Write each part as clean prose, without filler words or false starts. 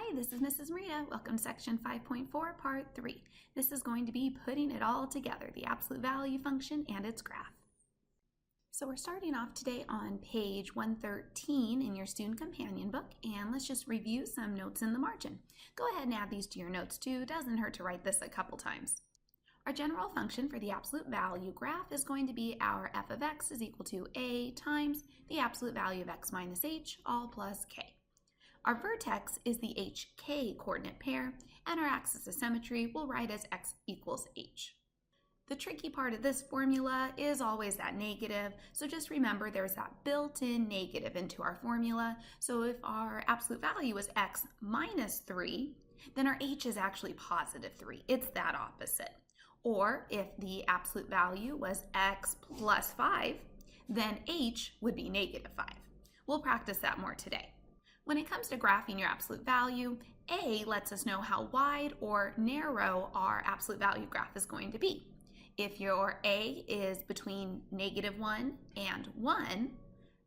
Hi, this is Mrs. Marita. Welcome to section 5.4, part 3. This is going to be putting it all together, the absolute value function and its graph. So we're starting off today on page 113 in your student companion book, and let's just review some notes in the margin. Go ahead and add these to your notes too. Doesn't hurt to write this a couple times. Our general function for the absolute value graph is going to be our f of x is equal to a times the absolute value of x minus h, all plus k. Our vertex is the hk coordinate pair, and our axis of symmetry we'll write as x equals h. The tricky part of this formula is always that negative, so just remember there's that built-in negative into our formula. So if our absolute value is x minus 3, then our h is actually positive 3. It's that opposite. Or if the absolute value was x plus 5, then h would be negative 5. We'll practice that more today. When it comes to graphing your absolute value, A lets us know how wide or narrow our absolute value graph is going to be. If your A is between -1 and 1,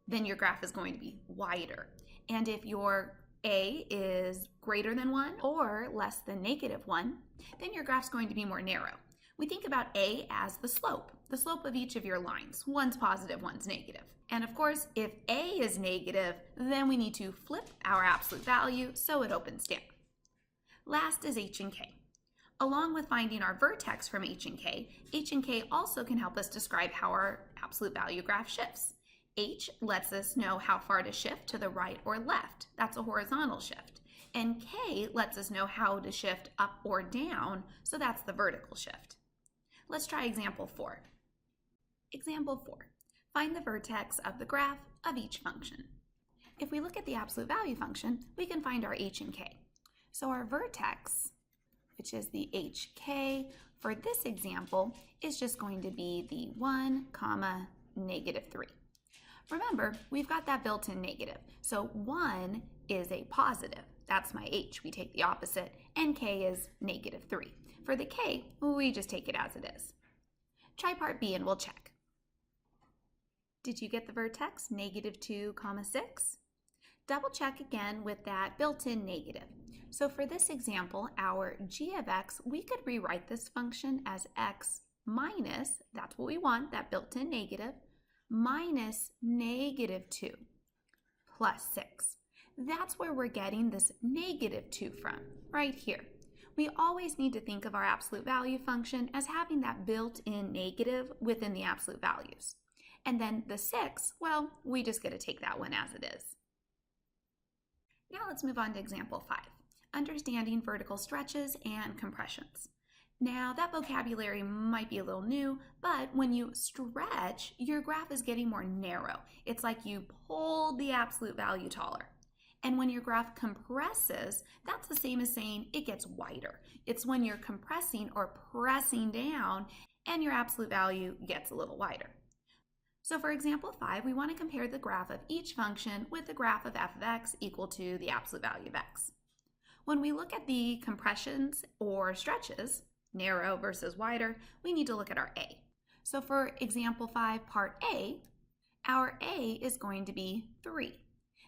then your graph is going to be wider. And if your A is greater than 1 or less than -1, then your graph's going to be more narrow. We think about A as the slope of each of your lines. One's positive, one's negative. And of course, if A is negative, then we need to flip our absolute value so it opens down. Last is h and k. Along with finding our vertex from h and k also can help us describe how our absolute value graph shifts. H lets us know how far to shift to the right or left. That's a horizontal shift. And k lets us know how to shift up or down, so that's the vertical shift. Let's try example 4. Example 4. Find the vertex of the graph of each function. If we look at the absolute value function, we can find our h and k. So our vertex, which is the hk, for this example, is just going to be the 1, -3. Remember, we've got that built-in negative. So 1 is a positive. That's my h. We take the opposite. And k is -3. For the k, we just take it as it is. Try part B and we'll check. Did you get the vertex, -2, 6? Double check again with that built-in negative. So for this example, our g of x, we could rewrite this function as x minus, that's what we want, that built-in negative, minus -2 plus 6. That's where we're getting this -2 from, right here. We always need to think of our absolute value function as having that built-in negative within the absolute values. And then the 6, well, we just get to take that one as it is. Now let's move on to example 5, understanding vertical stretches and compressions. Now that vocabulary might be a little new, but when you stretch, your graph is getting more narrow. It's like you pulled the absolute value taller. And when your graph compresses, that's the same as saying it gets wider. It's when you're compressing or pressing down and your absolute value gets a little wider. So for example 5, we want to compare the graph of each function with the graph of f of x equal to the absolute value of x. When we look at the compressions or stretches, narrow versus wider, we need to look at our A. So for example 5, part A, our A is going to be 3.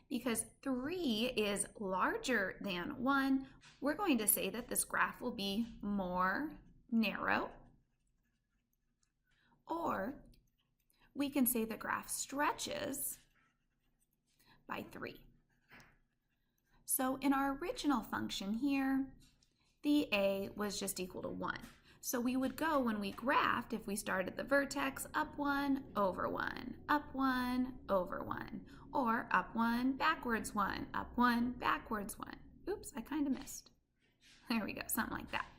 Because 3 is larger than 1, we're going to say that this graph will be more narrow. Or we can say the graph stretches by 3. So in our original function here, the A was just equal to 1. So we would go, when we graphed, if we started the vertex, up 1 over 1, up 1 over 1, or up 1, backwards 1, up 1, backwards 1. Oops, I kind of missed. There we go, something like that.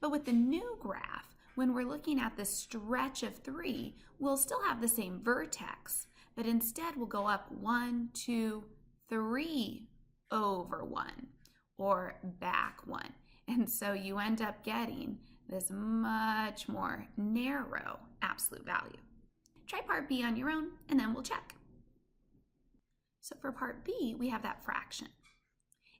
But with the new graph, when we're looking at this stretch of 3, we'll still have the same vertex, but instead we'll go up 1, 2, 3 over 1, or back 1. And so you end up getting this much more narrow absolute value. Try part B on your own, and then we'll check. So for part B, we have that fraction.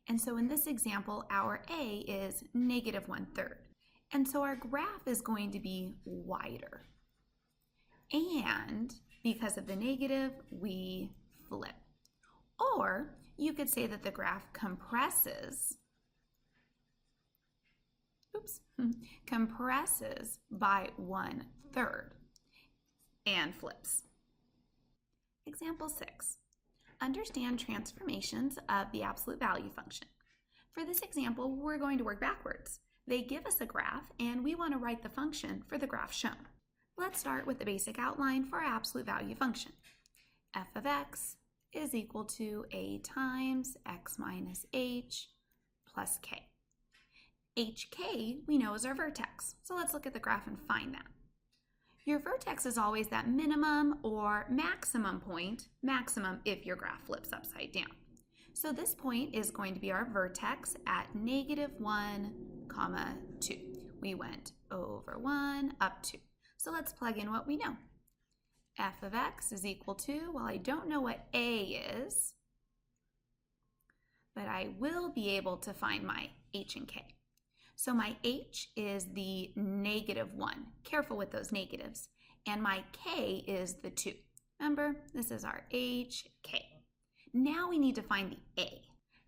And so in this example, our A is -1/3. And so our graph is going to be wider. And because of the negative, we flip. Or you could say that the graph compresses compresses by 1/3 and flips. Example 6. Understand transformations of the absolute value function. For this example, we're going to work backwards. They give us a graph, and we want to write the function for the graph shown. Let's start with the basic outline for our absolute value function. F of x is equal to a times x minus h plus k. hk we know is our vertex, so let's look at the graph and find that. Your vertex is always that minimum or maximum point, maximum if your graph flips upside down. So this point is going to be our vertex at -1, 2. We went over 1, up 2. So let's plug in what we know. F of x is equal to, well, I don't know what a is, but I will be able to find my h and k. So my h is the -1. Careful with those negatives. And my k is the 2. Remember, this is our h, k. Now we need to find the a.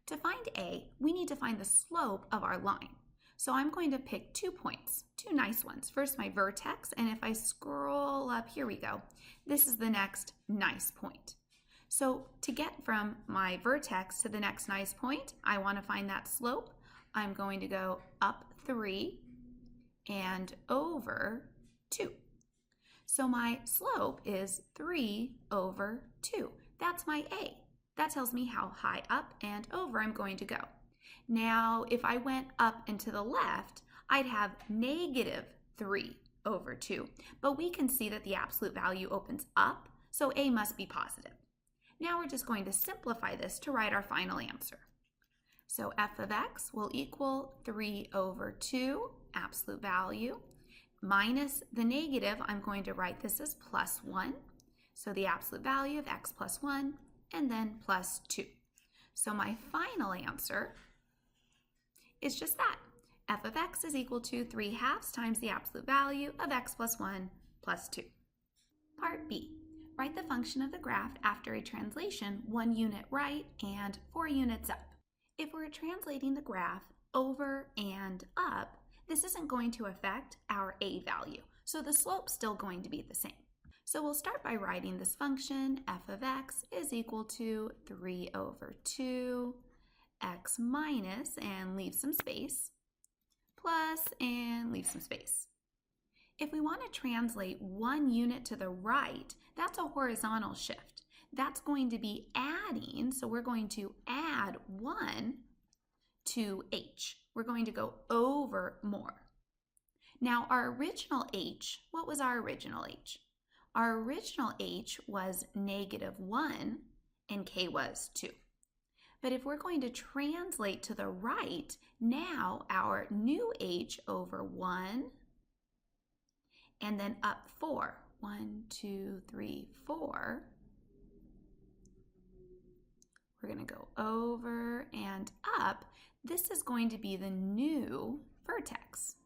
To find a, we need to find the slope of our line. So I'm going to pick 2 points, 2 nice ones. First, my vertex, and if I scroll up, here we go. This is the next nice point. So to get from my vertex to the next nice point, I want to find that slope. I'm going to go up 3 and over 2. So my slope is 3 over 2. That's my A. That tells me how high up and over I'm going to go. Now, if I went up and to the left, I'd have -3 over 2. But we can see that the absolute value opens up, so A must be positive. Now we're just going to simplify this to write our final answer. So f of x will equal 3 over 2, absolute value, minus the negative. I'm going to write this as +1. So the absolute value of x plus 1, and then plus 2. So my final answer is just that. F of x is equal to 3/2 times the absolute value of x plus 1 plus 2. Part B. Write the function of the graph after a translation 1 unit right and 4 units up. If we're translating the graph over and up, this isn't going to affect our a value, so the slope's still going to be the same. So we'll start by writing this function, f of x is equal to 3 over 2, x minus, and leave some space, plus, and leave some space. If we want to translate 1 unit to the right, that's a horizontal shift. That's going to be adding, so we're going to add 1 to h. We're going to go over more. Now our original h, what was our original h? Our original h was -1 and k was 2. But if we're going to translate to the right, now our new h over 1 and then up 4. 1, 2, 3, 4. We're going to go over and up. This is going to be the new vertex.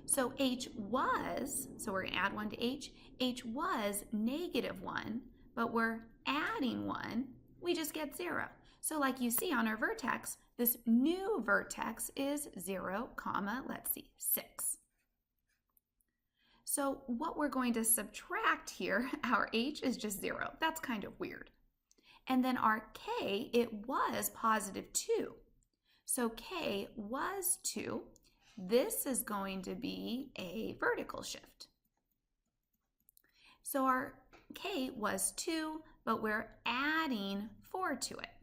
So h was, so we're going to add 1 to h. H was -1, but we're adding 1. We just get 0. So like you see on our vertex, this new vertex is 0, let's see, 6. So what we're going to subtract here, our h is just 0. That's kind of weird. And then our k, it was +2. So k was 2. This is going to be a vertical shift. So our k was 2, but we're adding 4 to it.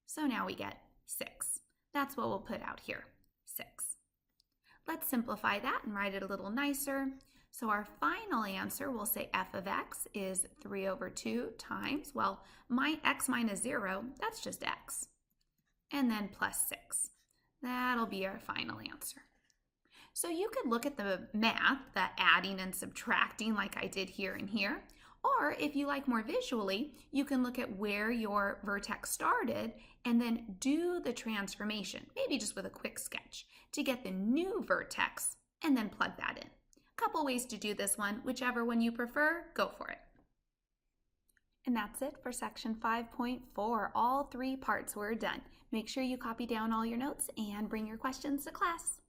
So now we get 6. That's what we'll put out here, 6. Let's simplify that and write it a little nicer. So our final answer, we'll say f of x is 3 over 2 times, well, my x minus 0, that's just x. And then plus 6. That'll be our final answer. So you could look at the math, the adding and subtracting like I did here and here. Or if you like more visually, you can look at where your vertex started and then do the transformation, maybe just with a quick sketch, to get the new vertex and then plug that in. Couple ways to do this one, whichever one you prefer, go for it. And that's it for section 5.4. All 3 parts were done. Make sure you copy down all your notes and bring your questions to class.